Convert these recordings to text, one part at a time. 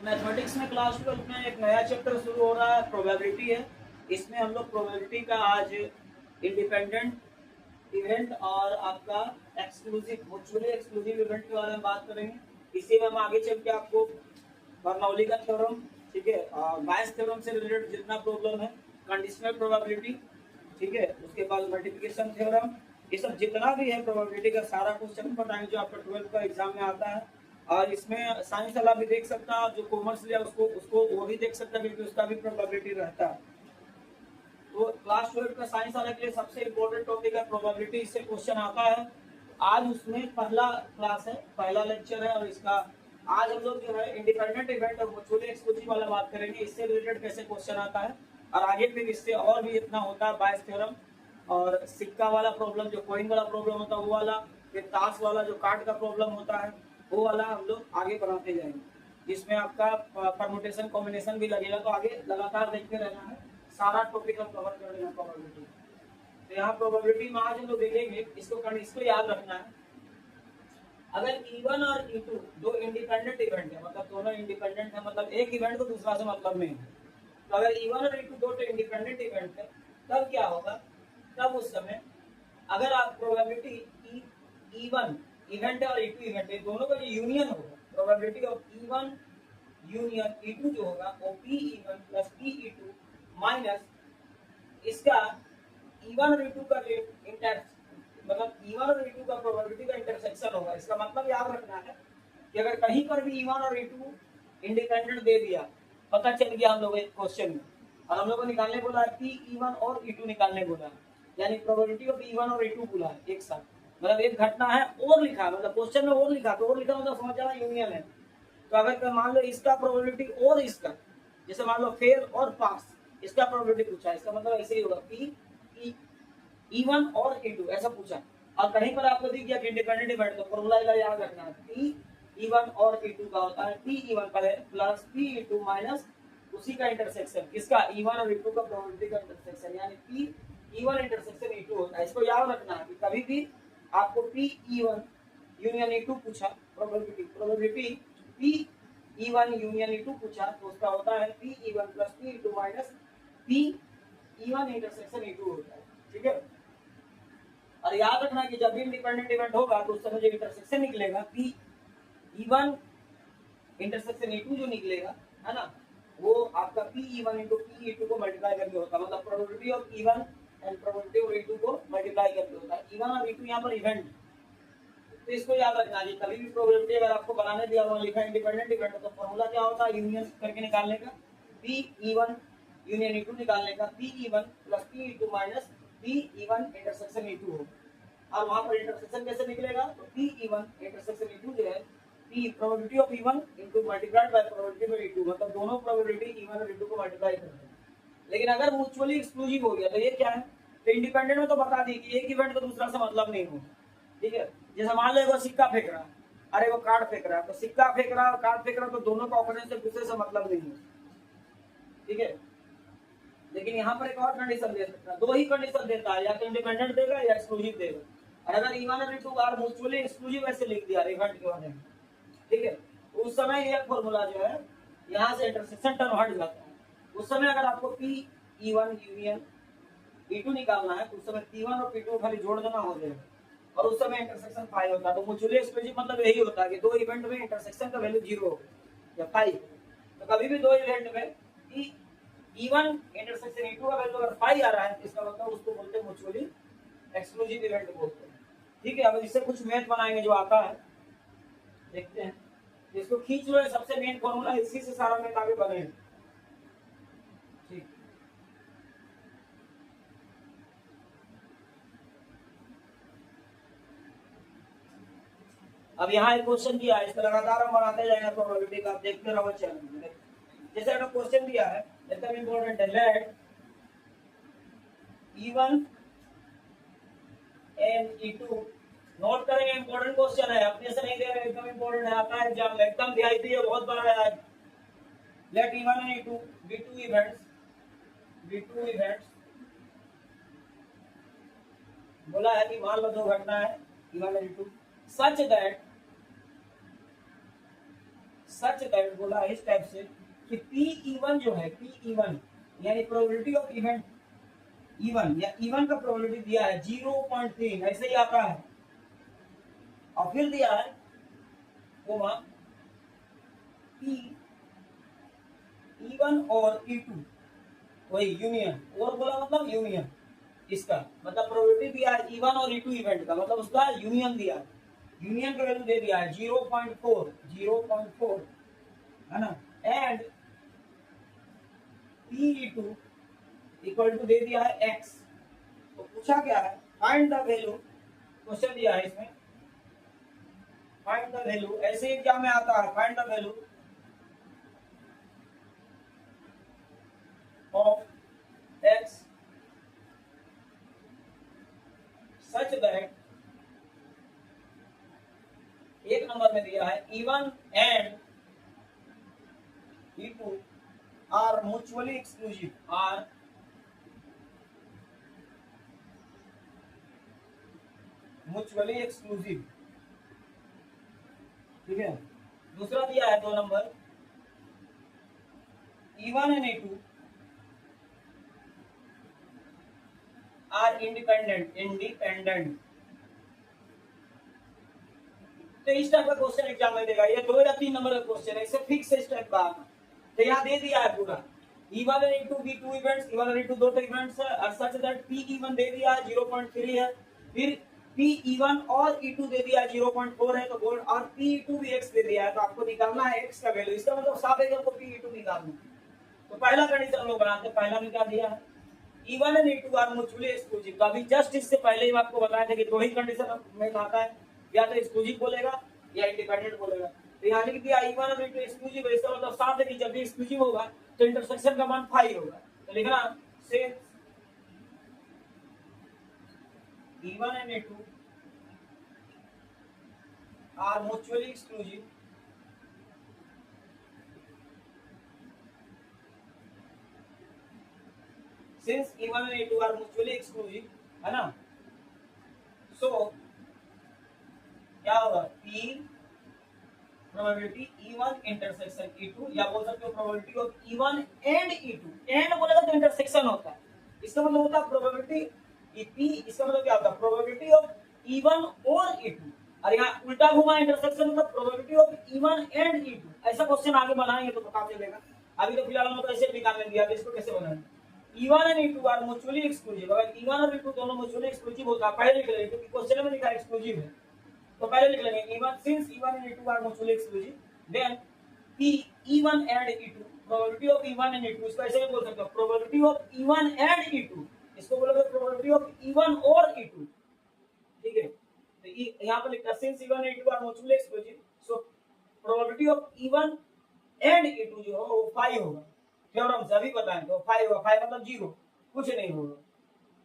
तो मैथमेटिक्स में क्लास 12 में एक नया चैप्टर शुरू हो रहा है, प्रोबेबिलिटी है। इसमें हम लोग प्रोबेबिलिटी का आज इंडिपेंडेंट इवेंट और आपका एक्सक्लूसिव म्यूचुअली एक्सक्लूसिव इवेंट के बारे में बात करेंगे। इसी में हम आगे चल के आपको बर्नौली का थ्योरम, ठीक है, बायस थ्योरम से रिलेटेड जितना प्रॉब्लम है, कंडीशनल प्रोबेबिलिटी, ठीक है, उसके बाद मल्टीप्लिकेशन थ्योरम, ये सब जितना भी है प्रोबेबिलिटी का सारा क्वेश्चन बताएंगे जो आपका 12 का एग्जाम में आता है। और इसमें साइंस वाला भी देख सकता है, जो कॉमर्स लिया उसको उसको वो भी देख सकता है, क्योंकि उसका भी प्रोबेबिलिटी रहता है। तो क्लास 12 का साइंस वाले के लिए सबसे इम्पोर्टेंट टॉपिक है प्रोबेबिलिटी, इससे क्वेश्चन आता है। आज उसमें पहला क्लास है, पहला लेक्चर है, और इसका आज हम लोग जो है इंडिपेंडेंट इवेंट और म्यूचुअली एक्सक्लूसिव वाला बात करेंगे, इससे रिलेटेड कैसे क्वेश्चन आता है। और आगे फिर इससे और भी इतना होता है, बायस थ्योरम और सिक्का वाला प्रॉब्लम, जो कॉइन वाला प्रॉब्लम होता है वो वाला, फिर ताश वाला जो कार्ड का प्रॉब्लम होता है वो वाला हम लोग आगे बढ़ाते जाएंगे, जिसमें आपका परमुटेशन कॉम्बिनेशन भी लगेगा। तो आगे लगातार देखते रहना है, सारा टॉपिक हम कवर कर लेना प्रोबेबिलिटी। तो यहाँ प्रोबेबिलिटी में आज हम लोग देखेंगे, इसको याद रखना है। अगर E1 और E2 दो इंडिपेंडेंट इवेंट है, मतलब दोनों इंडिपेंडेंट है, मतलब एक इवेंट को दूसरा से मतलब नहीं है, तो अगर E1 और E2 दो इंडिपेंडेंट इवेंट है, तब क्या होगा, तब उस समय अगर आप प्रोबेबिलिटी E1 इवेंट है और E2 इवेंट है, दोनों का यूनियन होगा, probability of E1 union E2 जो होगा वो P1 प्लस P2 माइनस इसका E1 और E2 का मतलब E1 और E2 का प्रोबेबिलिटी का इंटरसेक्शन होगा। इसका मतलब याद रखना है कि अगर कहीं पर भी E1 और E2 इंडिपेंडेंट दे दिया, पता चल गया हम लोग एक क्वेश्चन में, और हम लोग को निकालने बोला है P1 और E2 निकालने बोला है, यानी प्रोबेबिलिटी ऑफ E1 और E2 बोला है एक साथ, मतलब एक घटना है और लिखा, मतलब क्वेश्चन में और लिखा, तो और लिखा मतलब समझ जाना यूनियन है। तो अगर मान लो इसका प्रोबेबिलिटी और इसका, जैसे मान लो फेल और पास, इसका प्रोबेबिलिटी पूछा, इसका मतलब ऐसे ही होगा E1 और E2 ऐसा पूछा, और कहीं पर आपको दिख गया कि इंडिपेंडेंट इवेंट, तो फॉर्मूला याद रखना है, E1 और E2 का होता है P1 प्लस P2 माइनस उसी का इंटरसेक्शन, किसका E1 और E2 का प्रोबेबिलिटी का इंटरसेक्शन, यानी P1 इंटरसेक्शन E2 होता है। इसको याद रखना है कि कभी भी आपको P1 यूनियन E2 पूछा, प्रोबेबिलिटी P1 यूनियन E2 पूछा, तो उसका होता है P1 plus P2 minus P1 intersection E2 होता है, ठीक है। और याद रखना कि जब भी इंडिपेंडेंट इवेंट होगा तो उस समय जो इंटरसेक्शन निकलेगा P1 इंटरसेक्शन E2 जो निकलेगा, है ना, वो आपका P1 इंटू P2 को मल्टीप्लाई करके होता है, मतलब probability of E1 and probability of E2 को मल्टीप्लाई करके होता है। E1 और E2 यहाँ पर इवेंट, तो इसको याद रखना कि कभी भी प्रोबेबिलिटी अगर आपको बनाने दिया हुआ लिखा इंडिपेंडेंट इवेंट, तो फॉर्मूला क्या होता है, यूनियन करके निकालने का, P1 यूनियन E2 निकालने का, P1 plus P2 minus P1 intersection E2 हो, और वहां पर इंटरसेक्शन कैसे निकलेगा, तो P1 इंटरसेक्शन E2 जो है P probability of E1 into multiplied by probability of E2, मतलब दोनों प्रोबेबिलिटी E1 और E2 को मल्टीप्लाई करते हैं। लेकिन अगर म्यूचुअली एक्सक्लूसिव हो गया तो ये क्या है, तो इंडिपेंडेंट में तो बता दी कि एक इवेंट को दूसरा से मतलब नहीं होगा, ठीक है। जैसे मान लो वो सिक्का फेंक रहा है, अरे वो कार्ड फेंक रहा है, तो सिक्का फेंक रहा है और कार्ड फेंक रहा है, तो दोनों का ऑपोनेंट एक दूसरे से मतलब नहीं है, ठीक है। लेकिन यहाँ पर एक और कंडीशन दे सकता है, दो ही कंडीशन देता है, या तो इंडिपेंडेंट देगा या एक्सक्लूसिव देगा। और अगर E1 और E2 बार म्यूचुअली एक्सक्लूसिव ऐसे लिख दिया इवेंट के बारे में, ठीक है, उस समय ये फॉर्मूला जो है यहाँ से इंटरसेक्शन टर्म हट जाता है। उस समय अगर आपको P1 यूनियन E2 निकालना है, तो उस समय P1 और P2 खाली जोड़ देना हो जाएगा, और उस समय इंटरसेक्शन 5 होता है। तो म्यूचुअली एक्सक्लूसिव मतलब यही होता है कि दो इवेंट में इंटरसेक्शन का वैल्यू 0 हो या 5। तो कभी भी दो इवेंट में E1 इंटरसेक्शन E2 का वैल्यू अगर 5 आ रहा है, तो इसका मतलब उसको बोलते हैं म्यूचुअली एक्सक्लूसिव इवेंट बोलते हैं, ठीक है। अब इससे कुछ मैथ बनाएंगे जो आता है, देखते हैं, इसको खींच लो, सबसे मेन फॉर्मूला, इसी से सारा मैथ आगे बनेगा, ठीक। अब यहाँ एक क्वेश्चन दिया है, इसको लगातार हम बढ़ाते जाएंगे प्रोबेबिलिटी का, आप देखते रहो चैनल में। जैसे अगर क्वेश्चन दिया है, एकदम इंपॉर्टेंट है, let E1 and E2, note करेंगे, इंपॉर्टेंट क्वेश्चन है, अपने से नहीं दे रहे, एकदम इंपॉर्टेंट है, आता है एग्जाम में, एकदम ध्यान दिए, बहुत बड़ा है आज। Let E1 and E2 be two events, बोला है कि मान लो दो घटना है E1 और E2, सच दैट बोला इस टाइप से कि पी इवन जो है, पी इवन यानी प्रोबेबिलिटी ऑफ इवेंट इवन या इवन का प्रोबेबिलिटी दिया है 0.3, ऐसे ही आता है। और फिर दिया है कोमा पी इवन और E2, वही यूनियन, और बोला मतलब यूनियन, इसका मतलब प्रोबेबिलिटी दिया है E1 और E2 इवेंट का, मतलब उसका यूनियन दिया है, यूनियन का वैल्यू दे दिया है 0.4 है ना, एंड Pe2 इक्वल टू दे दिया है x। तो पूछा क्या है, फाइंड द वैल्यू, क्वेश्चन दिया है इसमें फाइंड द वैल्यू, ऐसे एग्जाम में आता है, find the value of x such that, एक नंबर में दिया है E1 and E2 are mutually exclusive, are mutually exclusive, ठीक है। दूसरा दिया है 2 number E1 and E2 are independent. तो इस टाइप का क्वेश्चन एग्जाम में देगा, ये 2 या 3 नंबर का क्वेश्चन है, इसे फिक्स स्टेप का। तो यहाँ दे दिया है पूरा E1 और E2 भी 2 इवेंट्स, E1 और E2 दो इवेंट्स है, और सच दैट Pe1 दे दिया है 0.3 है, फिर Pe1 और E2 दे दिया है 0.4 है, तो बोल, और Pe2 भी x दे दिया है, तो आपको निकालना है x का वैल्यू। इसका मतलब साफ है कि आपको Pe2 निकालना है। तो पहला कंडीशन हम लोग बनाते हैं, पहला में क्या दिया है E1 और E2 आर म्यूचुअली एक्सक्लूसिव। तो अभी जस्ट इससे पहले ही आपको बताया था कि 2 ही कंडीशन में आता है, या तो एक्सक्लूसिव बोलेगा या इंडिपेंडेंट बोलेगा। तो यहाँ लिख दिया E1 और E2 एक्सक्लूसिव है, इसका मतलब साफ है कि जब भी एक्सक्लूसिव होगा तो इंटरसेक्शन का मान 5 होगा। तो लिखना since E1 and E2 are mutually exclusive, since E1 and E2 are mutually exclusive, है ना, so क्या होगा P probability E1 intersection E2, या बोल सकते हो probability of E1 and E2, and बोलेगा तो इंटरसेक्शन होता है, इसका मतलब होता है प्रोबेबिलिटी P, इसका मतलब क्या होता है प्रोबेबिलिटी ऑफ E1 और E2, और यहाँ उल्टा घुमा इंटरसेक्शन मतलब probability of E1 and E2। ऐसा क्वेश्चन आगे बनाएंगे तो पता चलेगा, अभी तो फिलहाल हम तो ऐसे निकालने दिया, तो इसको कैसे बनाएंगे। E1 and E2 are mutually exclusive, अगर E1 और E2 दोनों म्यूचुअली एक्सक्लूसिव होता है, पहले लिख लेंगे क्योंकि क्वेश्चन में लिखा है एक्सक्लूसिव है, तो पहले लिख लेंगे E1, since E1 and E2 are mutually exclusive, then P E1 and E2, probability of E1 and E2, इसको ऐसे भी बोल सकते हो probability of E1 and E2, इसको बोलोगे probability of E1 और E2, ठीक है। तो यहाँ पर लिखा since E1 and E2 are mutually exclusive, so probability of E1 and E2 जो हो वो 5 होगा, थ्योरम से अभी बताएं तो 5 होगा, 5 मतलब 0, कुछ नहीं होगा,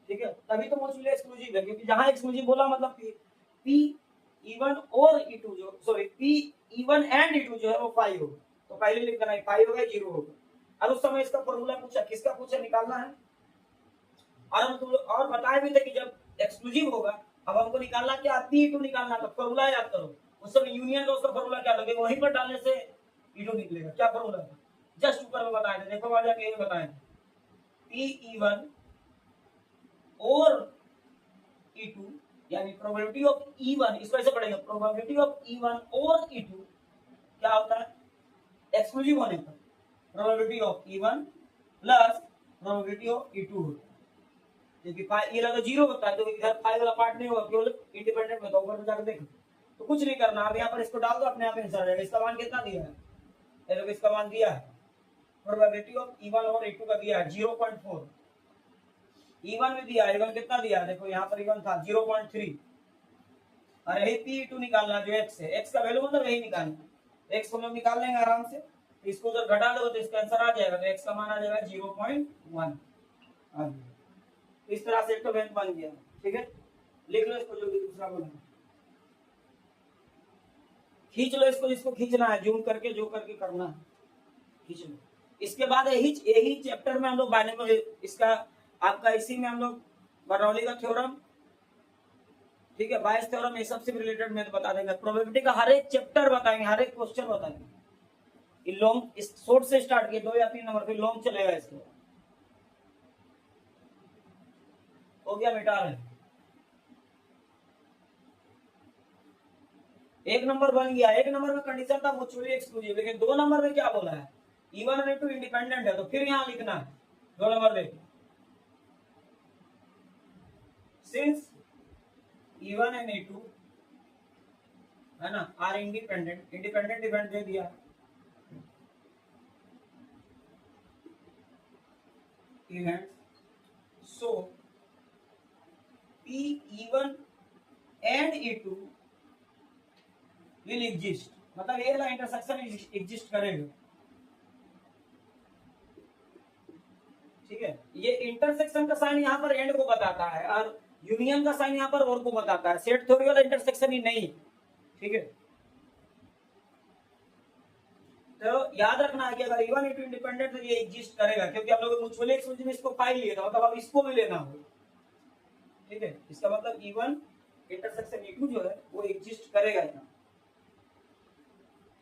ठीक है। तभी तो म्यूचुअली एक्सक्लूसिव है, क्योंकि जहां एक्सक्लूसिव बोला मतलब P E1 और E2 जो sorry P E1 and E2 जो है वो 5 होगा, तो पहले लिख देना 5 होगा 0 होगा। और उस समय इसका फॉर्मूला पूछा, किसका पूछा निकालना है, और हम तुम और बताए भी थे कि जब एक्सक्लूसिव होगा अब हमको निकालना क्या P2 निकालना, तो फॉर्मूला याद करो, उस समय यूनियन का उसका फॉर्मूला क्या था, वहीं पर डालने से E2 निकलेगा, क्या फॉर्मूला था जस्ट ऊपर में बताए थे, देखो वहां जाके बताए P E1 और E2 यानी प्रोबेबिलिटी ऑफ E1, इसको ऐसे पढ़ेंगे प्रोबेबिलिटी ऑफ E1 और E2 क्या होता है एक्सक्लूसिव होने पर probability of E1 plus probability of E2 होता है, क्योंकि ये लगा 0 होता है तो इधर 5 वाला पार्ट नहीं होगा, केवल इंडिपेंडेंट में, तो ऊपर जाकर देखो तो कुछ नहीं करना, अब यहाँ पर इसको डाल दो अपने आप आंसर आ जाएगा। इसका मान कितना दिया है, ये लोग इसका मान दिया है प्रोबेबिलिटी ऑफ E1 और E2 का दिया है 0.4, E1 में दिया E1 कितना दिया है, देखो यहाँ पर E1 था 0.3, और यही P2 निकालना जो x है, x का वैल्यू मतलब यही निकालना, x हम लोग निकाल लेंगे आराम से, इसको जब घटा दो तो इसका आंसर आ जाएगा, तो x का मान आ जाएगा 0.1। इस तरह से एक तो बैंक बन गया, ठीक है। लिख लो इसको, जो दूसरा बोला खींच लो इसको, जिसको खींचना है जूम करके जो करके करना है खींच लो। इसके बाद यही चैप्टर में हम लोग बाइनोमियल, इसका आपका इसी में हम लोग बर्नौली का थ्योरम, ठीक है, बायस थ्योरम, ये सबसे रिलेटेड मैं बता देंगे, प्रोबेबिलिटी का हर एक चैप्टर बताएंगे, हर एक क्वेश्चन बताएंगे, लॉन्ग इस शॉर्ट से स्टार्ट किए 2 या 3 नंबर, फिर लॉन्ग चलेगा इसके। हो गया, मिटा रहे। 1 नंबर बन गया। 1 नंबर में कंडीशन था म्यूचुअली एक्सक्लूसिव, लेकिन 2 नंबर में क्या बोला है, E1 और E2 इंडिपेंडेंट है, तो फिर यहां लिखना है 2 नंबर देखिए, सिंस E1 एंड E2 है ना आर इंडिपेंडेंट, इंडिपेंडेंट इवेंट दे दिया, event, so P E1 and E2 will exist, मतलब ये वाला इंटरसेक्शन एग्जिस्ट करेगा। ठीक है, ये इंटरसेक्शन का साइन यहाँ पर एंड को बताता है और यूनियन का साइन यहाँ पर और को बताता है, सेट थ्योरी वाला इंटरसेक्शन ही नहीं। ठीक है, तो याद रखना है कि अगर E1 E2 इंडिपेंडेंट तो ये एग्जिस्ट करेगा, क्योंकि हम लोग म्यूचुअली एक्सक्लूसिव इसको फाइल लिए था, मतलब अब इसको भी लेना होगा। ठीक है, इसका मतलब E1 इंटरसेक्शन E2 जो है वो एग्जिस्ट करेगा यहाँ।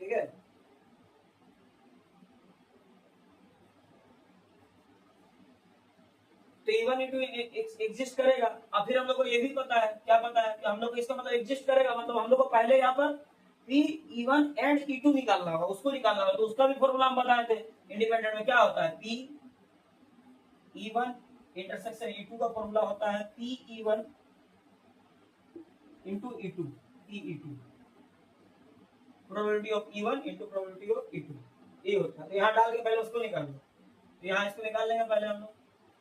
ठीक है, तो E1 E2 एग्जिस्ट करेगा। अब फिर हम लोग को ये भी पता है, क्या पता है कि हम लोग को इसका मतलब एग्जिस्ट करेगा, मतलब हम लोग को पहले यहाँ पर P E1 एंड E2 निकालना होगा, उसको निकालना होगा, तो उसका भी फॉर्मूला हम बताए थे। इंडिपेंडेंट में क्या होता है, P E1 इंटरसेक्शन E2 का फॉर्मूला होता है P E1 into E2, P E2, probability of E1 into probability of E2, ये होता है। तो यहाँ डाल के पहले उसको निकाल लो, तो यहाँ इसको निकाल लेंगे पहले हम लोग,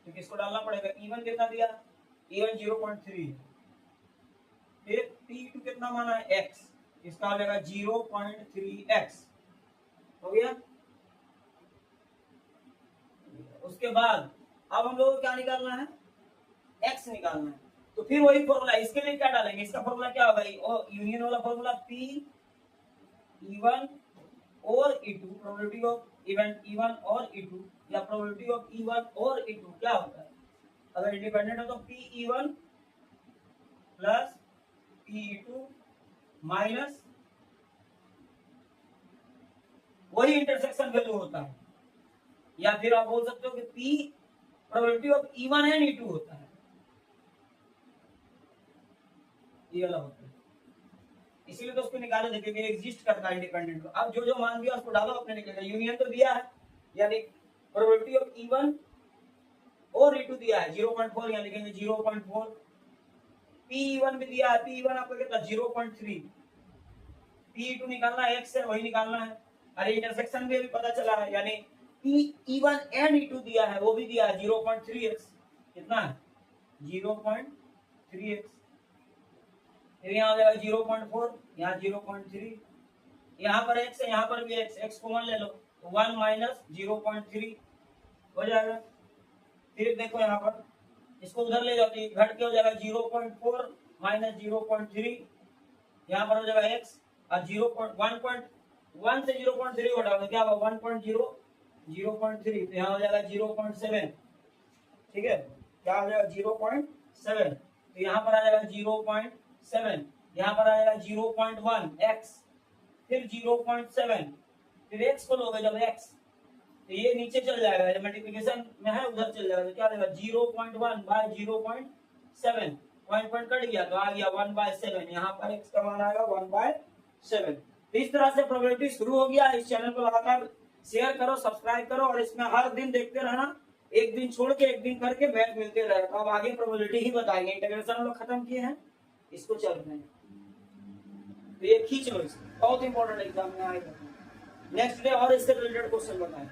तो किसको डालना पड़ेगा, E1 कितना दिया, E1 0.3, फिर P2 कितना माना है x, इसका आ जाएगा 0.3x, हो गया। उसके बाद अब हम लोग को क्या निकालना है, x निकालना है, तो फिर वही फॉर्मूला, इसके लिए क्या डालेंगे, इसका फॉर्मूला क्या होगा, यूनियन वाला फॉर्मूला P E1 और E2, probability of event E1 और E2 या प्रोबेबिलिटी ऑफ E1 और E2 क्या होता है, अगर इंडिपेंडेंट है तो P E1 plus P E2 minus वही इंटरसेक्शन वैल्यू होता है, या फिर आप बोल सकते हो कि P probability of E1 and E2 होता है, ये वाला होता है। इसीलिए तो उसको निकाले थे क्योंकि एग्जिस्ट करता है इंडिपेंडेंट को। अब जो जो मान दिया उसको डालो, अपने निकलेगा। यूनियन तो दिया है, यानी प्रोबेबिलिटी ऑफ E1 और E2 दिया है 0.4, यहाँ लिखेंगे 0.4, P1 भी दिया है, P1 आपको कितना 0.3, P2 निकालना है, x है वही निकालना है। अरे इंटरसेक्शन भी अभी पता चला है, यानी P1 एंड E2 दिया है, वो भी दिया है 0.3x, कितना है 0.3x, फिर यहाँ आ जाएगा 0.4, यहाँ 0.3, यहाँ पर x है, यहाँ पर भी x कॉमन ले लो, तो 1 माइनस 0.3 हो जाएगा। फिर देखो यहाँ पर इसको उधर ले जाओ, घट के हो जाएगा 0.4 माइनस 0.3, यहाँ पर हो जाएगा x और 1.1 से 0.3 घटाओ क्या होगा 0.3, तो यहाँ हो जाएगा 0.7। ठीक है, क्या हो जाएगा 0.7, तो यहाँ पर आ जाएगा 0.7, यहाँ पर आ जाएगा 0.1 x, फिर 0.7, फिर x को लोगे जब x, तो ये नीचे चल जाएगा, जब मल्टीप्लिकेशन में है उधर चल जाएगा, तो क्या देगा 0.1 बाय 0.7, पॉइंट कट गया तो आ गया 1/7, यहाँ पर x का मान आएगा 1/7। तो इस तरह से प्रोबेबिलिटी शुरू हो गया। इस चैनल को लगातार शेयर करो, सब्सक्राइब करो, और इसमें हर दिन देखते रहना, एक दिन छोड़ के एक दिन करके मैथ मिलते रहे। तो अब आगे प्रोबेबिलिटी ही बताएंगे, इंटीग्रेशन हम लोग खत्म किए हैं, इसको चल रहे हैं, तो ये खींच लो, इसको बहुत इंपॉर्टेंट एग्जाम में आएगा। नेक्स्ट डे और इससे रिलेटेड क्वेश्चन बताएं।